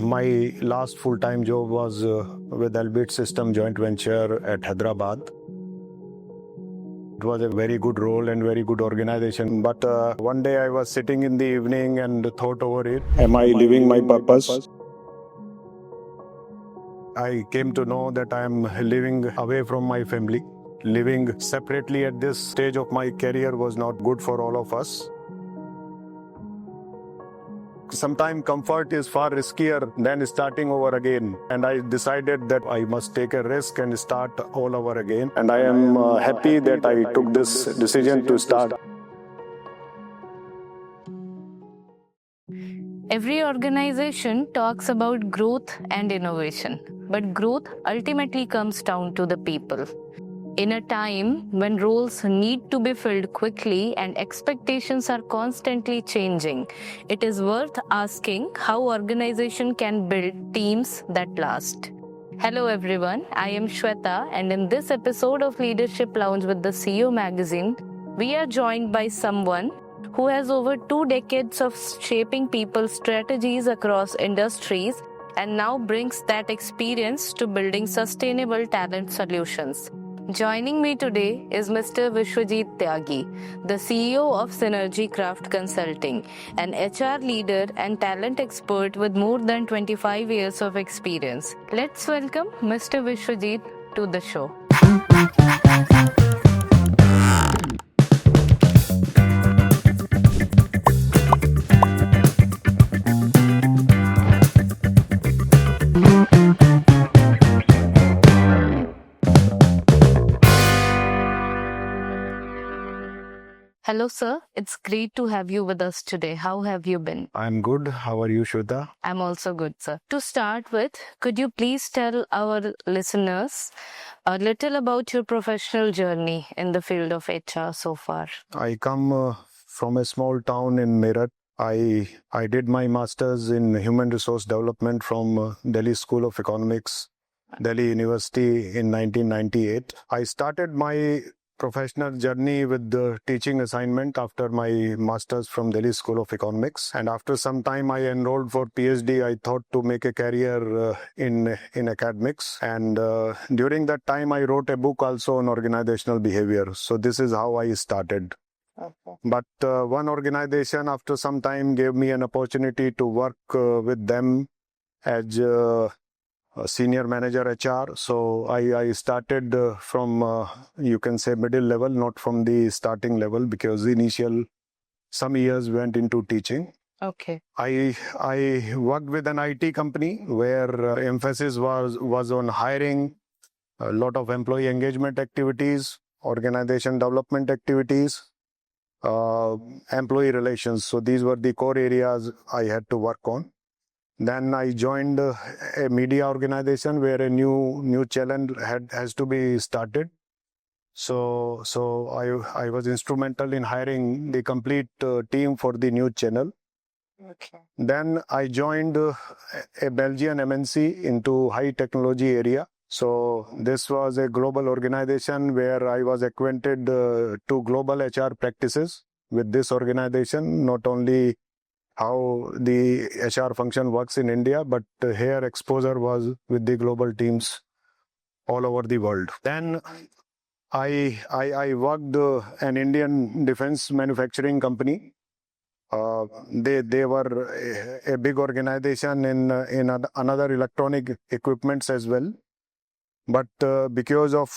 My last full-time job was with Elbit System joint venture at Hyderabad. It was a very good role and very good organization. But one day I was sitting in the evening and thought over it. Am I living my purpose? I came to know that I am living away from my family. Living separately at this stage of my career was not good for all of us. Sometimes comfort is far riskier than starting over again. And I decided that I must take a risk and start all over again. And I am happy that I took this decision to start. Every organization talks about growth and innovation, but growth ultimately comes down to the people. In a time when roles need to be filled quickly and expectations are constantly changing, it is worth asking how organization can build teams that last. Hello everyone, I am Shweta, and in this episode of Leadership Lounge with the CEO magazine, we are joined by someone who has over 2 decades of shaping people's strategies across industries and now brings that experience to building sustainable talent solutions. Joining me today is Mr. Vishwajeet Tyagi, the CEO of SynergyCraft Consulting, an HR leader and talent expert with more than 25 years of experience. Let's welcome Mr. Vishwajeet to the show. Hello, sir. It's great to have you with us today. How have you been? I'm good. How are you, Shweta? I'm also good, sir. To start with, could you please tell our listeners a little about your professional journey in the field of HR so far? I come from a small town in Meerut. I did my master's in human resource development from Delhi School of Economics, Delhi University in 1998. I started my professional journey with the teaching assignment after my master's from Delhi School of Economics, and after some time I enrolled for PhD. I thought to make a career in academics, and during that time I wrote a book also on organizational behavior. So this is how I started. Okay. But one organization after some time gave me an opportunity to work with them as senior manager HR. So I started from, you can say, middle level, not from the starting level, because initial some years went into teaching. Okay. I worked with an IT company where emphasis was on hiring, a lot of employee engagement activities, organization development activities, employee relations. So these were the core areas I had to work on. Then I joined a media organization where a new channel has to be started. So I was instrumental in hiring the complete team for the new channel. Okay. Then I joined a Belgian MNC into high technology area. So this was a global organization where I was acquainted to global HR practices with this organization, not only how the HR function works in India, but here exposure was with the global teams all over the world. Then I worked an Indian defense manufacturing company. They were a big organization in another electronic equipments as well. But because of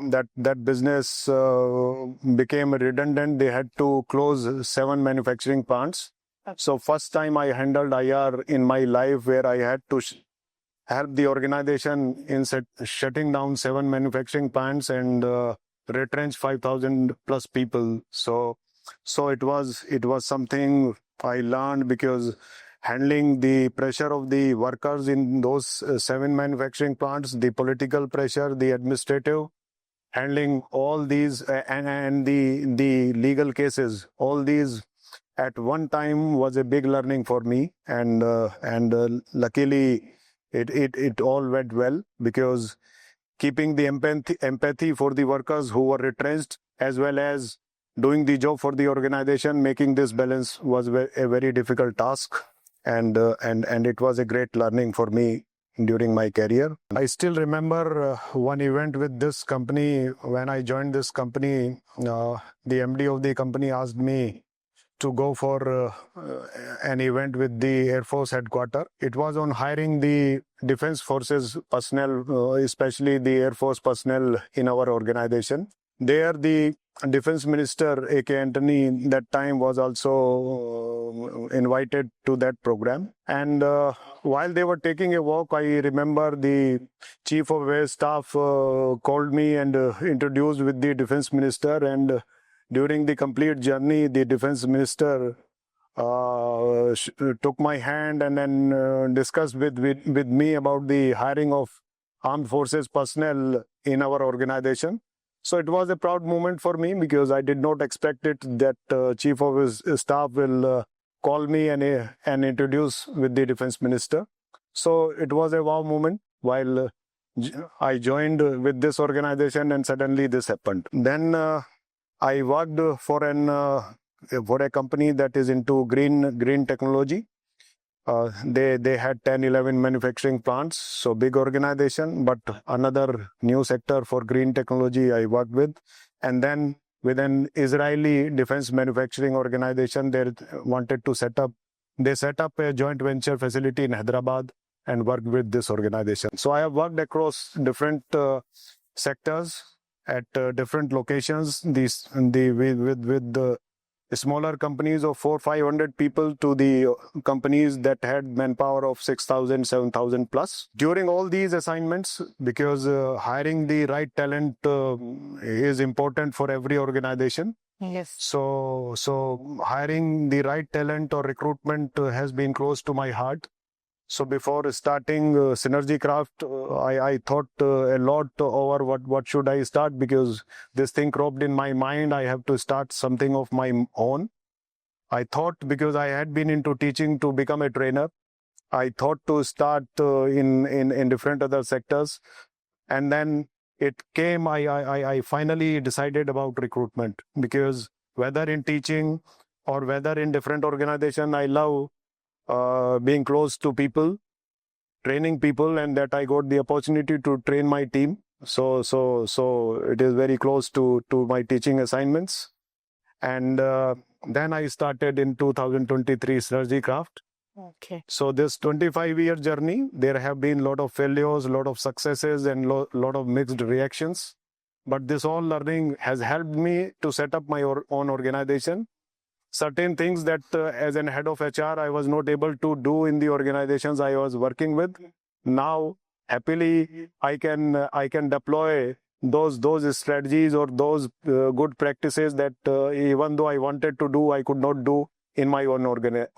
that business became redundant, they had to close 7 manufacturing plants. So first time I handled IR in my life, where I had to help the organization in shutting down 7 manufacturing plants and retrench 5,000 plus people. So it was something I learned, because handling the pressure of the workers in those 7 manufacturing plants, the political pressure, the administrative, handling all these and the legal cases, all these at one time was a big learning for me, and luckily it all went well, because keeping the empathy for the workers who were retrenched, as well as doing the job for the organization, making this balance was a very difficult task. and it was a great learning for me during my career. I still remember one event with this company. When I joined this company, the MD of the company asked me to go for an event with the Air Force headquarters. It was on hiring the defense forces personnel, especially the Air Force personnel in our organization. There, the defense minister, A.K. Antony, that time was also invited to that program. And while they were taking a walk, I remember the chief of air staff called me and introduced with the defense minister. And during the complete journey, the defense minister took my hand and then discussed with me about the hiring of armed forces personnel in our organization. So it was a proud moment for me because I did not expect it that chief of his staff will call me and introduce with the defense minister. So it was a wow moment while I joined with this organization, and suddenly this happened. Then I worked for a company that is into green technology. They had 10, 11 manufacturing plants, so big organization, but another new sector for green technology I worked with. And then with an Israeli defense manufacturing organization, they set up a joint venture facility in Hyderabad and worked with this organization. So I have worked across different sectors at different locations. With the smaller companies of 400-500 people to the companies that had manpower of 6,000, 7,000 plus. During all these assignments, because hiring the right talent is important for every organization. Yes. So hiring the right talent or recruitment has been close to my heart. So before starting SynergyCraft, I thought a lot over what should I start, because this thing cropped in my mind. I have to start something of my own. I thought, because I had been into teaching, to become a trainer. I thought to start in different other sectors, and then it came. I finally decided about recruitment, because whether in teaching or whether in different organization, I love being close to people, training people, and that I got the opportunity to train my team. So it is very close to my teaching assignments. And then I started in 2023 SynergyCraft. Okay. So this 25-year journey, there have been a lot of failures, a lot of successes, and lot of mixed reactions. But this all learning has helped me to set up my own organization. Certain things that as an head of HR, I was not able to do in the organizations I was working with. Now, happily, I can deploy those strategies or those good practices that even though I wanted to do, I could not do in my own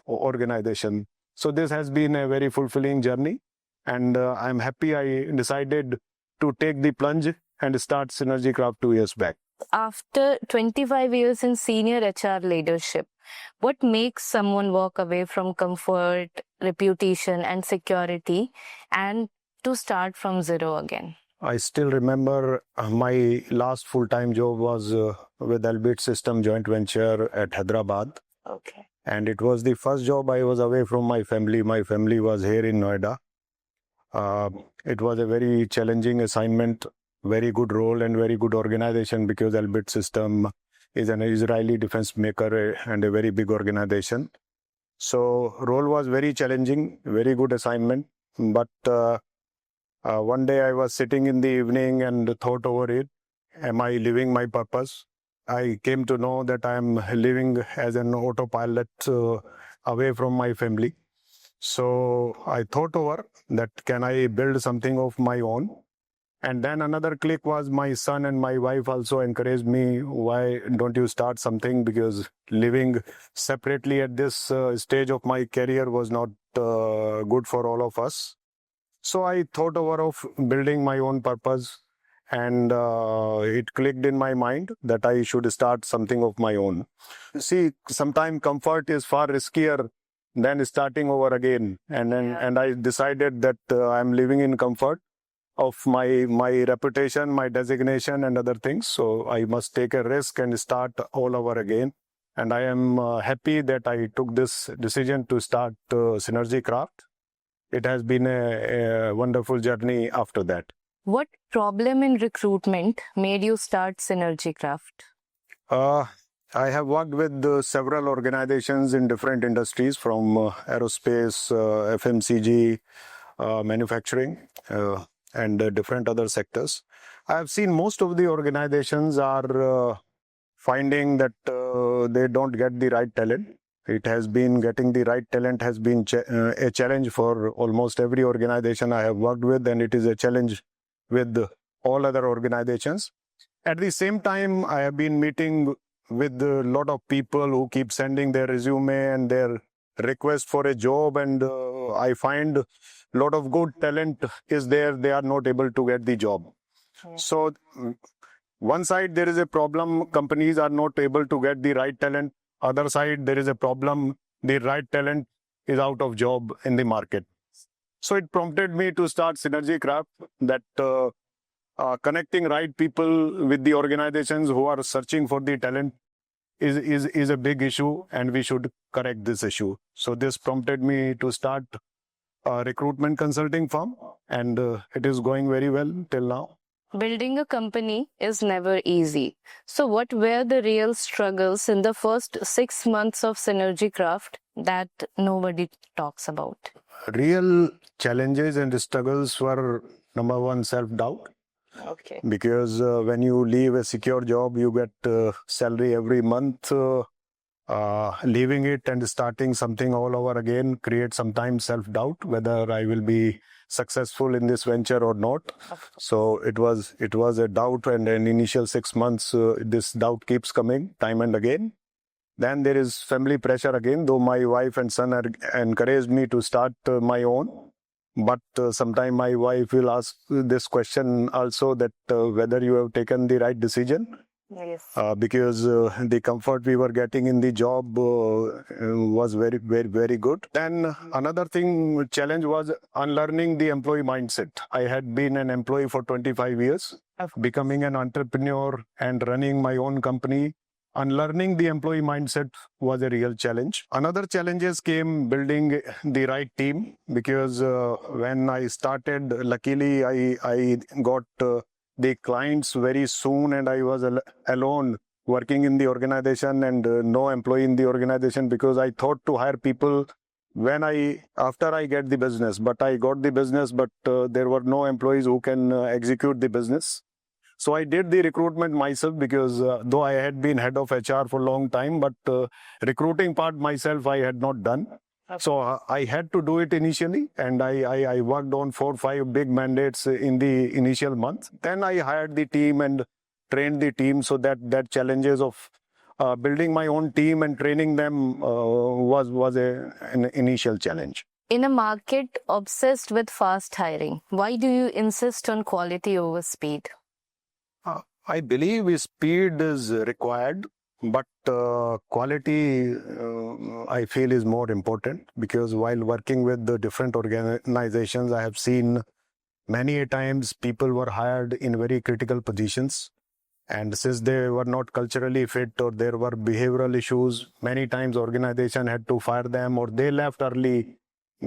organization. So this has been a very fulfilling journey, and I'm happy I decided to take the plunge and start SynergyCraft 2 years back. After 25 years in senior HR leadership, what makes someone walk away from comfort, reputation, and security and to start from zero again? I still remember my last full-time job was with Elbit System joint venture at Hyderabad. Okay. And it was the first job I was away from my family. My family was here in Noida. It was a very challenging assignment, very good role and very good organization, because Elbit System is an Israeli defense maker and a very big organization. So role was very challenging, very good assignment. But one day I was sitting in the evening and thought over it. Am I living my purpose? I came to know that I am living as an autopilot away from my family. So I thought over that, can I build something of my own? And then another click was my son and my wife also encouraged me, why don't you start something? Because living separately at this stage of my career was not good for all of us. So I thought over of building my own purpose, and it clicked in my mind that I should start something of my own. See, sometimes comfort is far riskier than starting over again. And I decided that I'm living in comfort of my reputation, my designation and other things. So I must take a risk and start all over again. And I am happy that I took this decision to start SynergyCraft. It has been a wonderful journey after that. What problem in recruitment made you start SynergyCraft? I have worked with several organizations in different industries, from aerospace, FMCG, manufacturing, and different other sectors. I have seen most of the organizations are finding that they don't get the right talent. It has been getting the right talent has been a challenge for almost every organization I have worked with, and it is a challenge with all other organizations. At the same time, I have been meeting with a lot of people who keep sending their resume and their request for a job, and I find a lot of good talent is there. They are not able to get the job. So one side there is a problem, companies are not able to get the right talent. Other side there is a problem, the right talent is out of job in the market. So it prompted me to start SynergyCraft, that connecting right people with the organizations who are searching for the talent is a big issue, and we should correct this issue. So this prompted me to start a recruitment consulting firm, and it is going very well till now. Building a company is never easy. So what were the real struggles in the first 6 months of SynergyCraft that nobody talks about? Real challenges and struggles were, number one, self-doubt. Okay. Because when you leave a secure job, you get salary every month. Leaving it and starting something all over again creates sometimes self-doubt whether I will be successful in this venture or not. So it was a doubt, and in initial 6 months, this doubt keeps coming time and again. Then there is family pressure again, though my wife and son encouraged me to start my own. But sometimes my wife will ask this question also, that whether you have taken the right decision. Yes. Because the comfort we were getting in the job was very, very, very good. Then another challenge was unlearning the employee mindset. I had been an employee for 25 years, becoming an entrepreneur and running my own company. Unlearning the employee mindset was a real challenge. Another challenges came building the right team, because when I started, luckily I got the clients very soon, and I was alone working in the organization, and no employee in the organization, because I thought to hire people after I get the business. But I got the business, but there were no employees who can execute the business. So I did the recruitment myself, because though I had been head of HR for a long time, but recruiting part myself I had not done. So I had to do it initially, and I worked on 4 or 5 big mandates in the initial months. Then I hired the team and trained the team, so that challenges of building my own team and training them was an initial challenge. In a market obsessed with fast hiring, why do you insist on quality over speed? I believe speed is required, but quality I feel is more important, because while working with the different organizations, I have seen many times people were hired in very critical positions, and since they were not culturally fit or there were behavioral issues, many times organization had to fire them, or they left early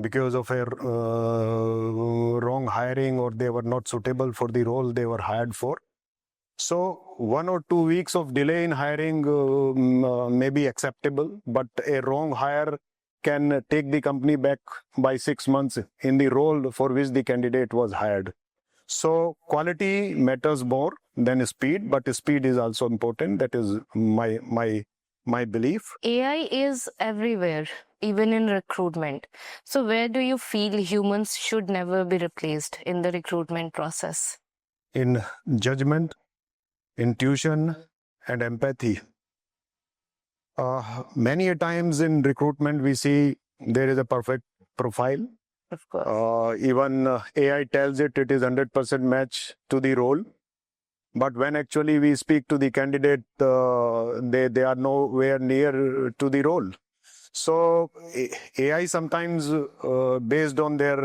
because of a wrong hiring, or they were not suitable for the role they were hired for. So 1 or 2 weeks of delay in hiring may be acceptable, but a wrong hire can take the company back by 6 months in the role for which the candidate was hired. So quality matters more than speed, but speed is also important. That is my belief. AI is everywhere, even in recruitment. So where do you feel humans should never be replaced in the recruitment process? In judgment, intuition, and empathy. Many a times in recruitment, we see there is a perfect profile. Of course. Even AI tells it is 100% match to the role. But when actually we speak to the candidate, they are nowhere near to the role. So AI sometimes, based on their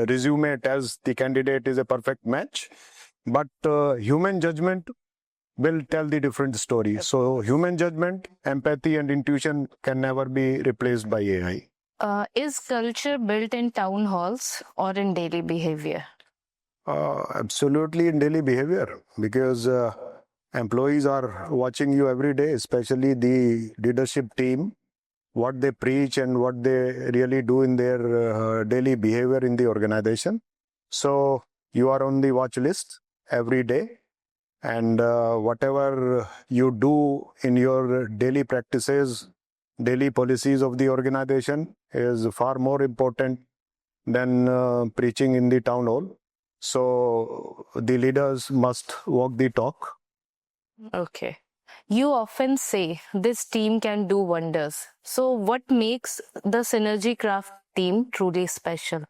resume, tells the candidate is a perfect match. But human judgment, will tell the different story. So human judgment, empathy, and intuition can never be replaced by AI. Is culture built in town halls or in daily behavior? Absolutely in daily behavior, because employees are watching you every day, especially the leadership team, what they preach and what they really do in their daily behavior in the organization. So you are on the watch list every day, and whatever you do in your daily practices, daily policies of the organization is far more important than preaching in the town hall. So the leaders must walk the talk. Okay. You often say this team can do wonders. So, what makes the SynergyCraft team truly special?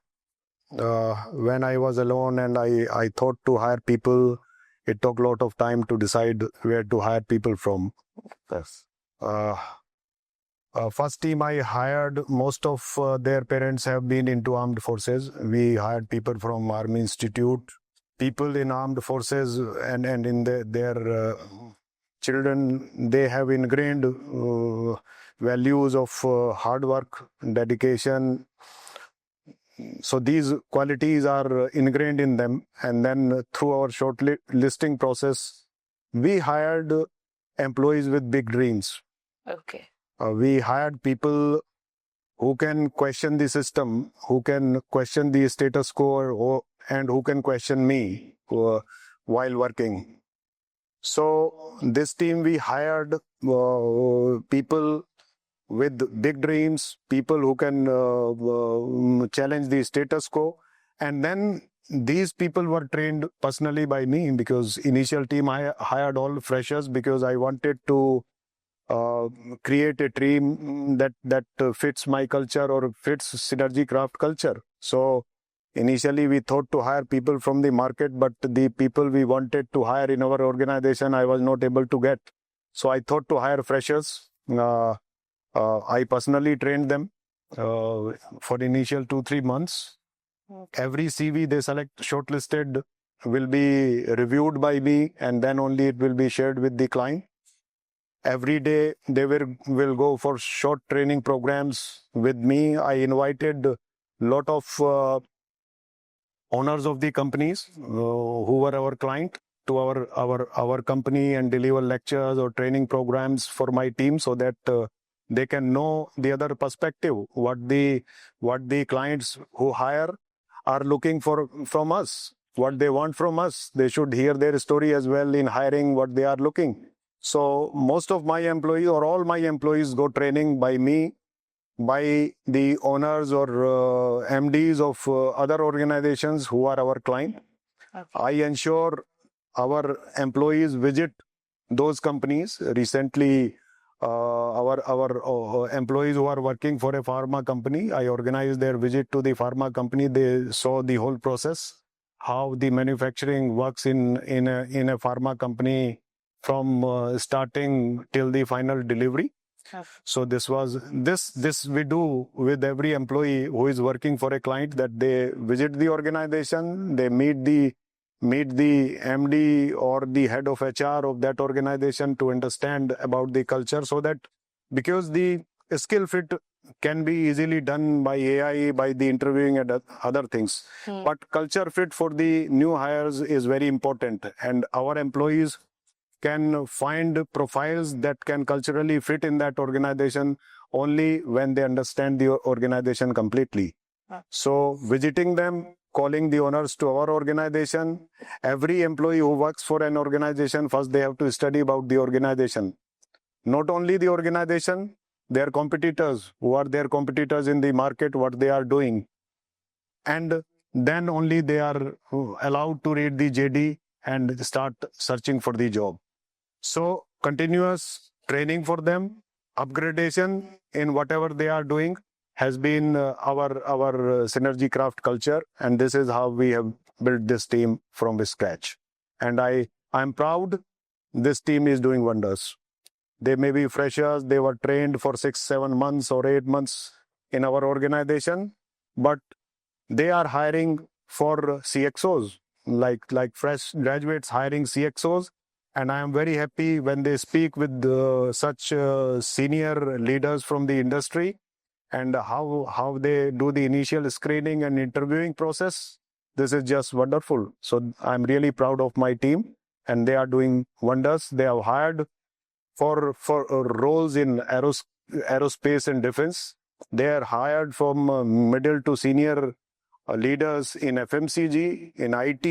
When I was alone and I thought to hire people, it took a lot of time to decide where to hire people from. Yes. First team I hired, most of their parents have been into armed forces. We hired people from Army Institute, people in armed forces, and in their children, they have ingrained values of hard work, dedication. So these qualities are ingrained in them. And then through our short listing process, we hired employees with big dreams. Okay. We hired people who can question the system, who can question the status quo, and who can question me while working. So this team, we hired people with big dreams, people who can challenge the status quo. And then these people were trained personally by me, because initial team I hired all freshers because I wanted to create a team that fits my culture or fits SynergyCraft culture. So initially we thought to hire people from the market, but the people we wanted to hire in our organization, I was not able to get. So I thought to hire freshers. I personally trained them for initial 2-3 months. Okay. Every CV they select shortlisted will be reviewed by me, and then only it will be shared with the client. Every day they will go for short training programs with me. I invited a lot of owners of the companies who were our client to our company and deliver lectures or training programs for my team, so that they can know the other perspective, what the clients who hire are looking for from us, what they want from us. They should hear their story as well in hiring, what they are looking. So most of my employees or all my employees go training by me, by the owners or MDs of other organizations who are our client. Okay. I ensure our employees visit those companies. Recently, our employees who are working for a pharma company, I organized their visit to the pharma company. They saw the whole process, how the manufacturing works in a pharma company from starting till the final delivery. So this we do with every employee who is working for a client, that they visit the organization, they meet the MD or the head of HR of that organization to understand about the culture, so that, because the skill fit can be easily done by AI, by the interviewing and other things. But culture fit for the new hires is very important, and our employees can find profiles that can culturally fit in that organization only when they understand the organization completely. So visiting them, calling the owners to our organization. Every employee who works for an organization, first they have to study about the organization. Not only the organization, their competitors, who are their competitors in the market, what they are doing. And then only they are allowed to read the JD and start searching for the job. So continuous training for them, upgradation in whatever they are doing has been our SynergyCraft culture, and this is how we have built this team from scratch. And I'm proud this team is doing wonders. They may be freshers, they were trained for 6-7 months or 8 months in our organization, but they are hiring for CXOs, like fresh graduates hiring CXOs. And I am very happy when they speak with such senior leaders from the industry, and how they do the initial screening and interviewing process. This is just wonderful. So I'm really proud of my team, and they are doing wonders. They have hired for roles in aerospace and defense. They are hired from middle to senior leaders in FMCG, in IT,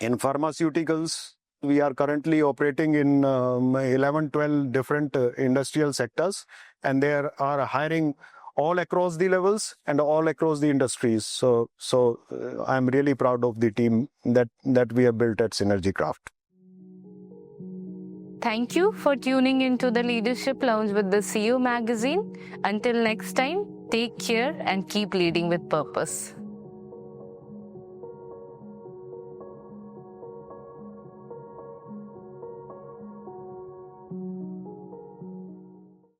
in pharmaceuticals. We are currently operating in 11, 12 different industrial sectors, and they are hiring all across the levels and all across the industries. So I'm really proud of the team that we have built at SynergyCraft. Thank you for tuning into the Leadership Lounge with the CEO magazine. Until next time, take care and keep leading with purpose.